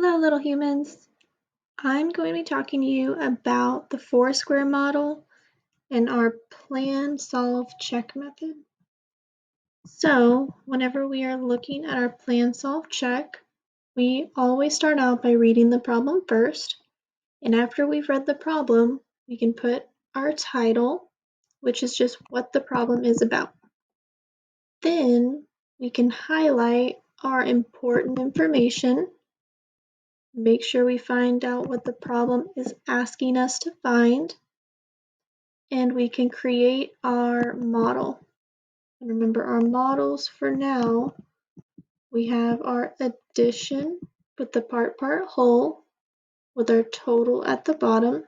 Hello, little humans. I'm going to be talking to you about the four-square model and our plan, solve, check method. So whenever we are looking at our plan, solve, check, we always start out by reading the problem first. And after we've read the problem, we can put our title, which is just what the problem is about. Then we can highlight our important information. Make sure we find out what the problem is asking us to find, and we can create our model. And remember our models for now, we have our addition with the part whole with our total at the bottom.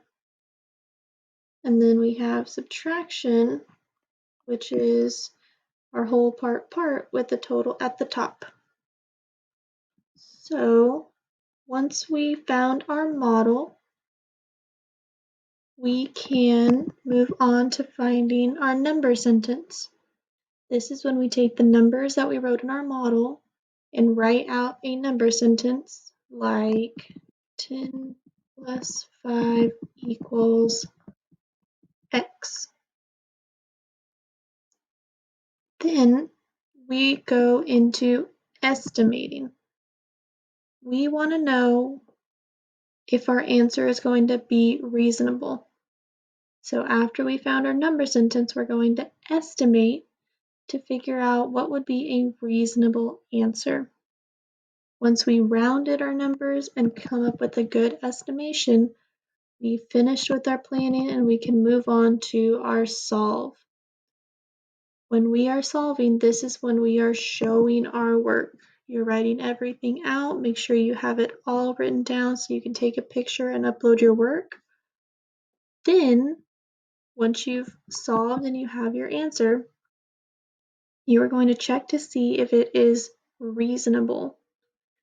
And then we have subtraction, which is our whole part with the total at the top. So once we found our model, we can move on to finding our number sentence. This is when we take the numbers that we wrote in our model and write out a number sentence like 10 plus 5 equals X. Then we go into estimating. We want to know if our answer is going to be reasonable. So after we found our number sentence, we're going to estimate to figure out what would be a reasonable answer. Once we rounded our numbers and come up with a good estimation, we finished with our planning and we can move on to our solve. When we are solving, this is when we are showing our work. You're writing everything out. Make sure you have it all written down so you can take a picture and upload your work. Then, once you've solved and you have your answer, you are going to check to see if it is reasonable.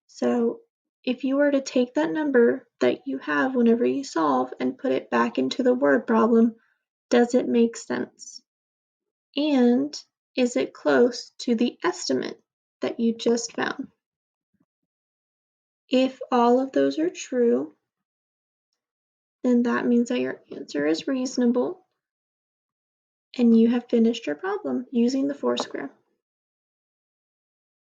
So if you were to take that number that you have whenever you solve and put it back into the word problem, does it make sense? And is it close to the estimate that you just found? If all of those are true, then that means that your answer is reasonable and you have finished your problem using the four-square.